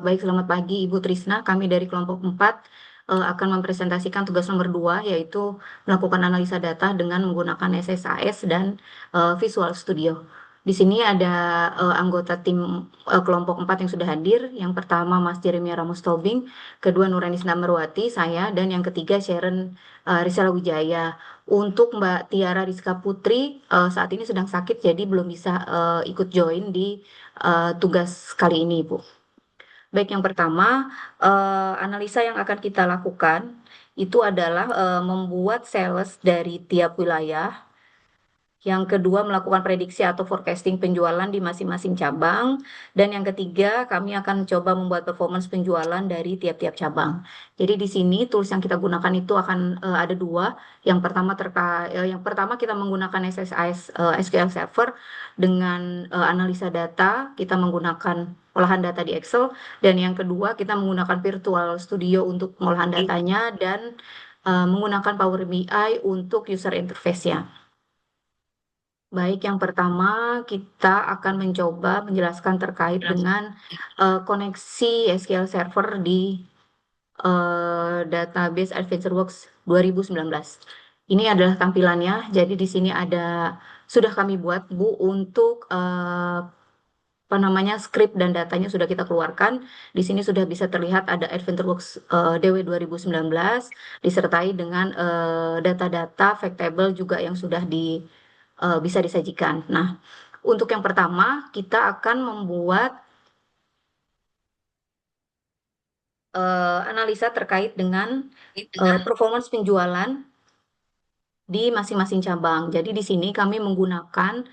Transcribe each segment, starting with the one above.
Baik, selamat pagi Ibu Trisna. Kami dari kelompok 4 akan mempresentasikan tugas nomor 2, yaitu melakukan analisa data dengan menggunakan SSAS dan Visual Studio. Di sini ada anggota tim kelompok 4 yang sudah hadir. Yang pertama Mas Jeremia Ramos Tobing, kedua Nuranis Namerwati, saya, dan yang ketiga Sharon Risala Wijaya. Untuk Mbak Tiara Rizka Putri saat ini sedang sakit, jadi belum bisa ikut join di tugas kali ini, Bu. Baik, yang pertama, analisa yang akan kita lakukan itu adalah membuat sales dari tiap wilayah. Yang kedua, melakukan prediksi atau forecasting penjualan di masing-masing cabang. Dan yang ketiga, kami akan coba membuat performance penjualan dari tiap-tiap cabang. Jadi di sini tools yang kita gunakan itu akan ada dua. Yang pertama kita menggunakan SSIS SQL Server dengan analisa data. Kita menggunakan olahan data di Excel. Dan yang kedua, kita menggunakan Virtual Studio untuk pengolahan datanya dan menggunakan Power BI untuk user interface-nya. Baik, yang pertama kita akan mencoba menjelaskan terkait dengan koneksi SQL Server di database AdventureWorks 2019. Ini adalah tampilannya. Jadi di sini sudah kami buat, Bu, untuk script dan datanya sudah kita keluarkan. Di sini sudah bisa terlihat ada AdventureWorks DW 2019 disertai dengan data-data fact table juga yang sudah bisa disajikan. Nah, untuk yang pertama kita akan membuat analisa terkait dengan performance penjualan di masing-masing cabang. Jadi di sini kami menggunakan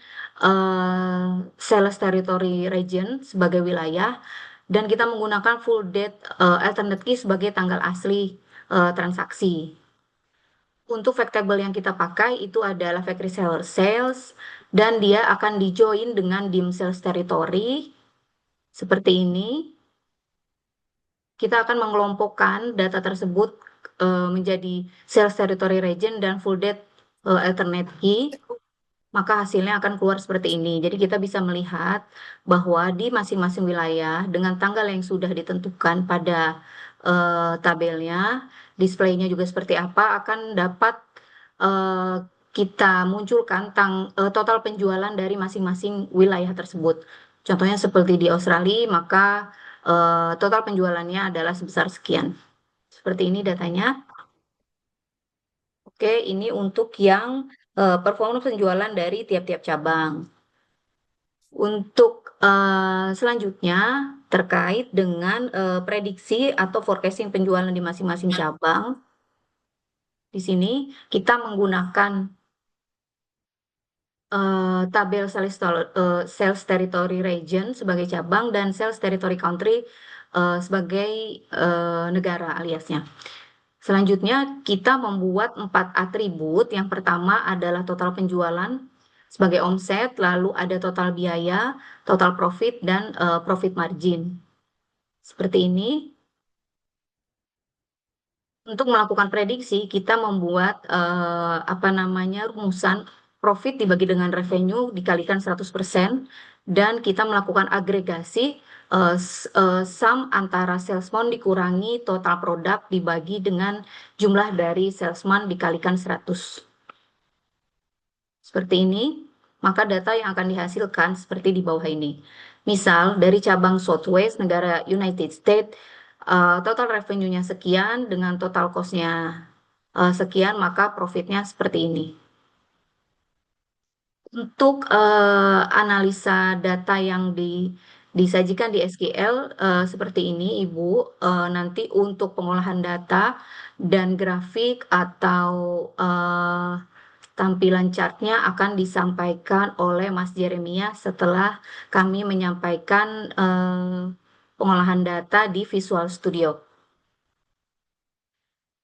sales territory region sebagai wilayah dan kita menggunakan full date alternate key sebagai tanggal asli transaksi. Untuk fact table yang kita pakai itu adalah factory seller sales dan dia akan dijoin dengan dim sales territory seperti ini. Kita akan mengelompokkan data tersebut menjadi sales territory region dan full date alternate key, maka hasilnya akan keluar seperti ini. Jadi kita bisa melihat bahwa di masing-masing wilayah dengan tanggal yang sudah ditentukan pada tabelnya, displaynya juga seperti apa, akan dapat kita munculkan total penjualan dari masing-masing wilayah tersebut. Contohnya seperti di Australia, maka total penjualannya adalah sebesar sekian. Seperti ini datanya. Oke, ini untuk yang performa penjualan dari tiap-tiap cabang. Untuk selanjutnya terkait dengan prediksi atau forecasting penjualan di masing-masing cabang. Di sini kita menggunakan tabel sales territory region sebagai cabang dan sales territory country sebagai negara aliasnya. Selanjutnya kita membuat 4 atribut. Yang pertama adalah total penjualan sebagai omset, lalu ada total biaya, total profit, dan profit margin. Seperti ini. Untuk melakukan prediksi, kita membuat rumusan profit dibagi dengan revenue dikalikan 100% dan kita melakukan agregasi sum antara salesman dikurangi total produk dibagi dengan jumlah dari salesman dikalikan 100. Seperti ini, maka data yang akan dihasilkan seperti di bawah ini. Misal, dari cabang Southwest, negara United States, total revenue-nya sekian, dengan total cost-nya sekian, maka profitnya seperti ini. Untuk analisa data yang disajikan di SQL seperti ini, Ibu, nanti untuk pengolahan data dan grafik atau tampilan chartnya akan disampaikan oleh Mas Jeremia setelah kami menyampaikan pengolahan data di Visual Studio.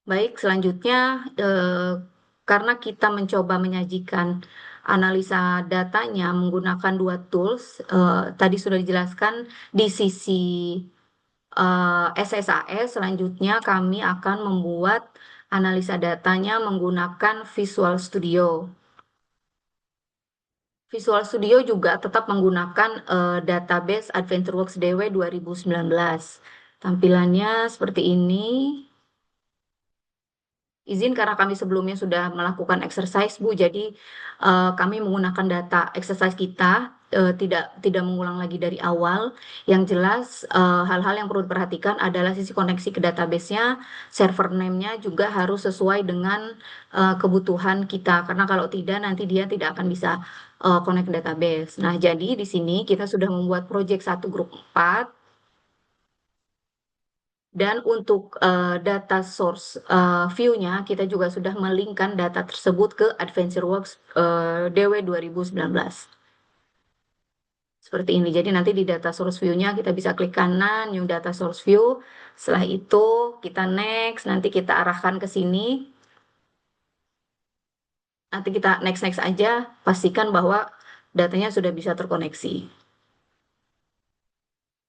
Baik, selanjutnya karena kita mencoba menyajikan analisa datanya menggunakan 2 tools, tadi sudah dijelaskan di sisi SSAS, selanjutnya kami akan membuat analisa datanya menggunakan Visual Studio. Visual Studio juga tetap menggunakan database AdventureWorks DW 2019. Tampilannya seperti ini. Izin karena kami sebelumnya sudah melakukan exercise, Bu. Jadi kami menggunakan data exercise kita, tidak mengulang lagi dari awal. Yang jelas hal-hal yang perlu diperhatikan adalah sisi koneksi ke database-nya, server name-nya juga harus sesuai dengan kebutuhan kita. Karena kalau tidak nanti dia tidak akan bisa connect ke database. Nah, jadi di sini kita sudah membuat project satu grup 4. Dan untuk data source view-nya, kita juga sudah melinkkan data tersebut ke AdventureWorks DW 2019. Seperti ini. Jadi nanti di data source view-nya kita bisa klik kanan, new data source view. Setelah itu kita next, nanti kita arahkan ke sini. Nanti kita next-next aja, pastikan bahwa datanya sudah bisa terkoneksi.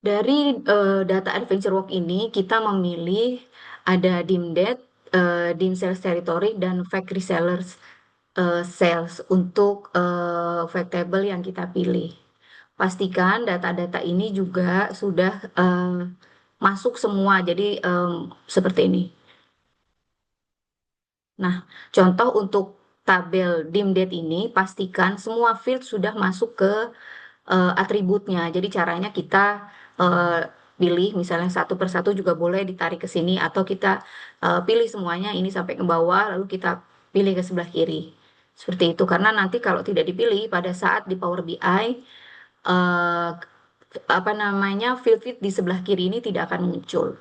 Dari data Adventure Walk ini kita memilih ada dim date, dim sales territory, dan fact resellers sales untuk fact table yang kita pilih. Pastikan data-data ini juga sudah masuk semua, jadi seperti ini. Nah, contoh untuk tabel dim date ini, pastikan semua field sudah masuk ke atributnya. Jadi caranya kita uh, pilih misalnya satu persatu juga boleh ditarik ke sini atau kita pilih semuanya ini sampai ke bawah lalu kita pilih ke sebelah kiri. Seperti itu karena nanti kalau tidak dipilih pada saat di Power BI uh, apa namanya field di sebelah kiri ini tidak akan muncul.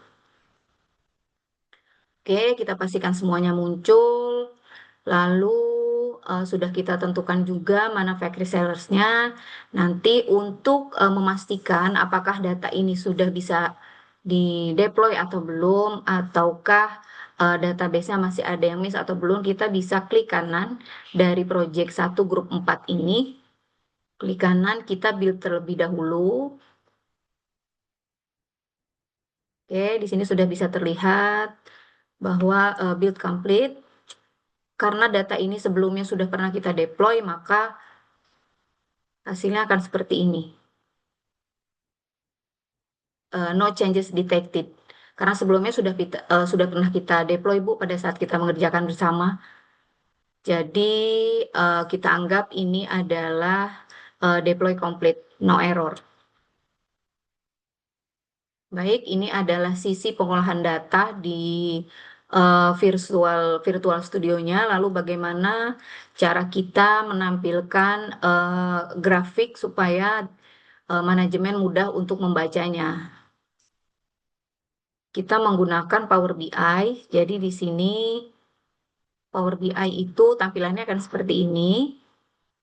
Oke, kita pastikan semuanya muncul. Lalu sudah kita tentukan juga mana fact resellersnya. Nanti untuk memastikan apakah data ini sudah bisa di-deploy atau belum, ataukah database-nya masih ada yang miss atau belum, kita bisa klik kanan dari project 1 grup 4 ini. Klik kanan, kita build terlebih dahulu. Oke, di sini sudah bisa terlihat bahwa build complete. Karena data ini sebelumnya sudah pernah kita deploy, maka hasilnya akan seperti ini. No changes detected. Karena sebelumnya sudah pernah kita deploy, Bu, pada saat kita mengerjakan bersama. Jadi kita anggap ini adalah deploy complete, no error. Baik, ini adalah sisi pengolahan data di virtual studionya. Lalu bagaimana cara kita menampilkan grafik supaya manajemen mudah untuk membacanya. Kita menggunakan Power BI. Jadi di sini Power BI itu tampilannya akan seperti ini.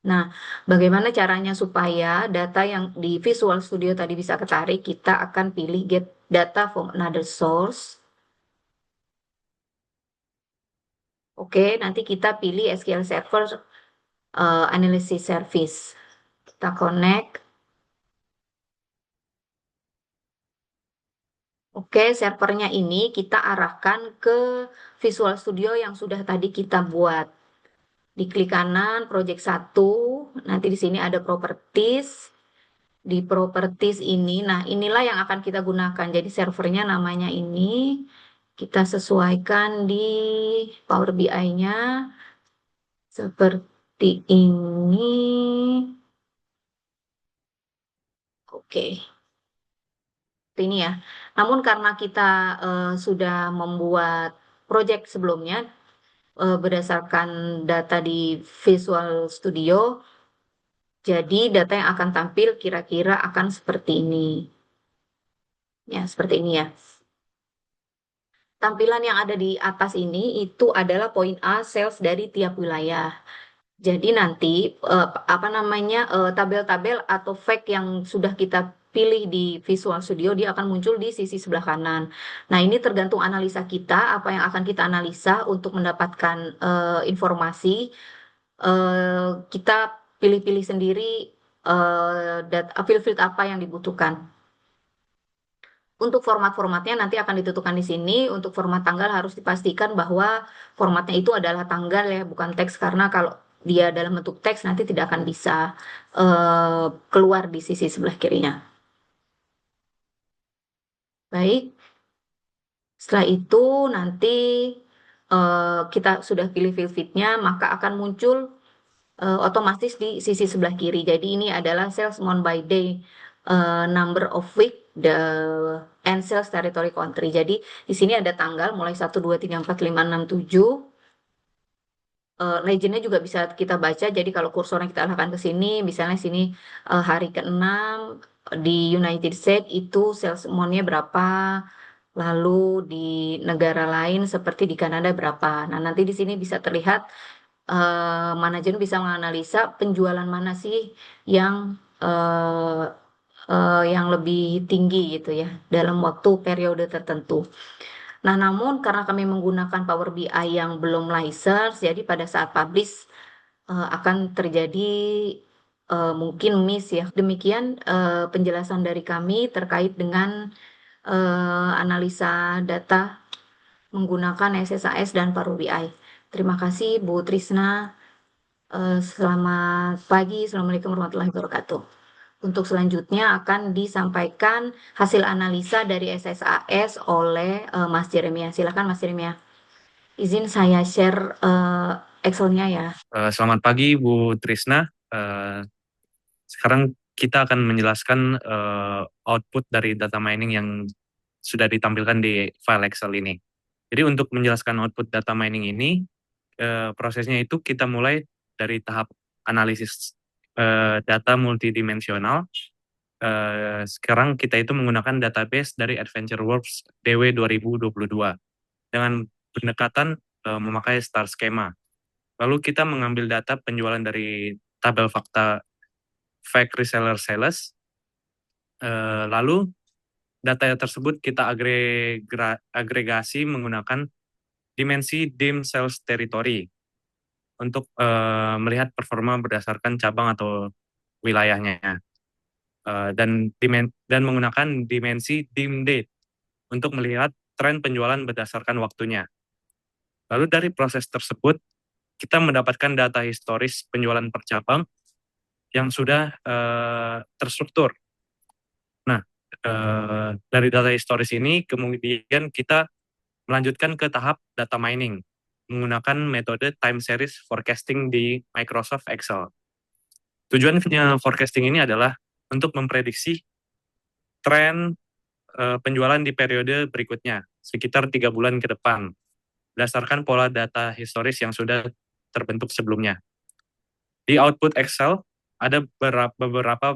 Nah, bagaimana caranya supaya data yang di Visual Studio tadi bisa ketarik, kita akan pilih Get Data from Another Source. Oke, nanti kita pilih SQL Server Analysis Service. Kita connect. Oke, servernya ini kita arahkan ke Visual Studio yang sudah tadi kita buat. Diklik kanan, project 1, nanti di sini ada properties. Di properties ini, nah inilah yang akan kita gunakan. Jadi servernya namanya ini, kita sesuaikan di Power BI-nya seperti ini. Oke, ini ya. Namun karena kita sudah membuat project sebelumnya berdasarkan data di Visual Studio, jadi data yang akan tampil kira-kira akan seperti ini. Ya, seperti ini ya. Tampilan yang ada di atas ini itu adalah poin A sales dari tiap wilayah. Jadi nanti apa namanya tabel-tabel atau fact yang sudah kita pilih di Visual Studio dia akan muncul di sisi sebelah kanan. Nah, ini tergantung analisa kita apa yang akan kita analisa untuk mendapatkan informasi. Kita pilih-pilih sendiri field-field apa yang dibutuhkan. Untuk format-formatnya nanti akan ditentukan di sini. Untuk format tanggal harus dipastikan bahwa formatnya itu adalah tanggal ya, bukan teks. Karena kalau dia dalam bentuk teks nanti tidak akan bisa keluar di sisi sebelah kirinya. Baik, Setelah itu nanti kita sudah pilih field feed-nya, maka akan muncul otomatis di sisi sebelah kiri. Jadi ini adalah sales month by day, number of week, and sales territory country. Jadi di sini ada tanggal mulai 1, 2, 3, 4, 5, 6, 7. Legendnya juga bisa kita baca. Jadi kalau kursornya kita arahkan ke sini, misalnya sini hari ke-6 di United States itu sales month-nya berapa, lalu di negara lain seperti di Kanada berapa. Nah, nanti di sini bisa terlihat manajemen bisa menganalisa penjualan mana sih yang eh, yang lebih tinggi gitu ya dalam waktu periode tertentu. Nah, namun karena kami menggunakan Power BI yang belum license, jadi pada saat publish akan terjadi mungkin miss ya. Demikian penjelasan dari kami terkait dengan analisa data menggunakan SSAS dan Power BI. Terima kasih Bu Trisna. Selamat pagi, Assalamualaikum warahmatullahi wabarakatuh. Untuk selanjutnya akan disampaikan hasil analisa dari SSAS oleh Mas Jeremia. Silakan Mas Jeremia. Izin saya share Excel-nya ya. Selamat pagi Bu Trisna. Sekarang kita akan menjelaskan output dari data mining yang sudah ditampilkan di file Excel ini. Jadi untuk menjelaskan output data mining ini, prosesnya itu kita mulai dari tahap analisis data multidimensional. Sekarang kita itu menggunakan database dari AdventureWorks DW 2022 dengan pendekatan memakai star schema. Lalu kita mengambil data penjualan dari tabel fakta fake reseller sales. Lalu data tersebut kita agregasi menggunakan dimensi dim sales territory untuk melihat performa berdasarkan cabang atau wilayahnya. Dan menggunakan dimensi dim date untuk melihat tren penjualan berdasarkan waktunya. Lalu dari proses tersebut, kita mendapatkan data historis penjualan per cabang yang sudah terstruktur. Nah, dari data historis ini kemudian kita melanjutkan ke tahap data mining menggunakan metode time series forecasting di Microsoft Excel. Tujuan forecasting ini adalah untuk memprediksi tren penjualan di periode berikutnya, sekitar 3 bulan ke depan, berdasarkan pola data historis yang sudah terbentuk sebelumnya. Di output Excel ada beberapa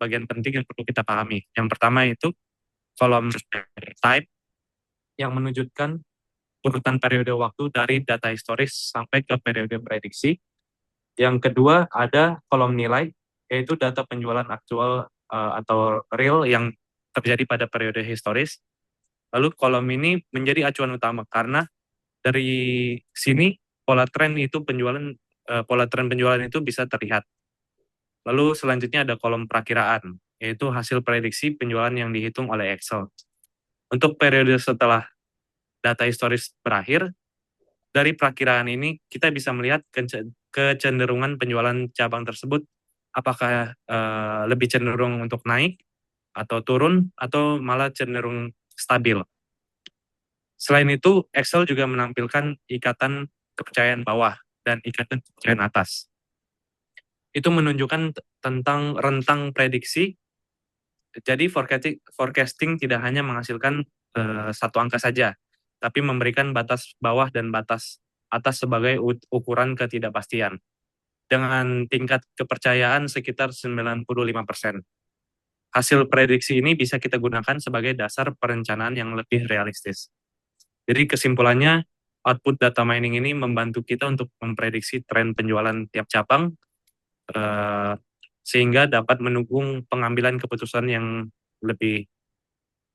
bagian penting yang perlu kita pahami. Yang pertama itu kolom type yang menunjukkan urutan periode waktu dari data historis sampai ke periode prediksi. Yang kedua ada kolom nilai, yaitu data penjualan aktual atau real yang terjadi pada periode historis. Lalu kolom ini menjadi acuan utama karena dari sini pola tren penjualan itu bisa terlihat. Lalu selanjutnya ada kolom perakiraan, yaitu hasil prediksi penjualan yang dihitung oleh Excel. Untuk periode setelah data historis berakhir, dari perakiraan ini kita bisa melihat kecenderungan penjualan cabang tersebut, apakah lebih cenderung untuk naik, atau turun, atau malah cenderung stabil. Selain itu, Excel juga menampilkan ikatan kepercayaan bawah dan ikatan kepercayaan atas. Itu menunjukkan tentang rentang prediksi. Jadi forecasting tidak hanya menghasilkan satu angka saja, tapi memberikan batas bawah dan batas atas sebagai ukuran ketidakpastian. Dengan tingkat kepercayaan sekitar 95%. Hasil prediksi ini bisa kita gunakan sebagai dasar perencanaan yang lebih realistis. Jadi kesimpulannya, output data mining ini membantu kita untuk memprediksi tren penjualan tiap cabang, sehingga dapat mendukung pengambilan keputusan yang lebih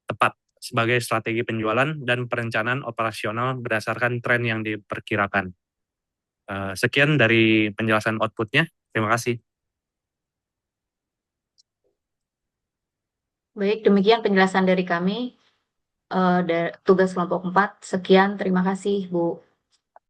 tepat sebagai strategi penjualan dan perencanaan operasional berdasarkan tren yang diperkirakan. Sekian dari penjelasan outputnya. Terima kasih. Baik, demikian penjelasan dari kami tugas kelompok 4. Sekian, terima kasih Bu.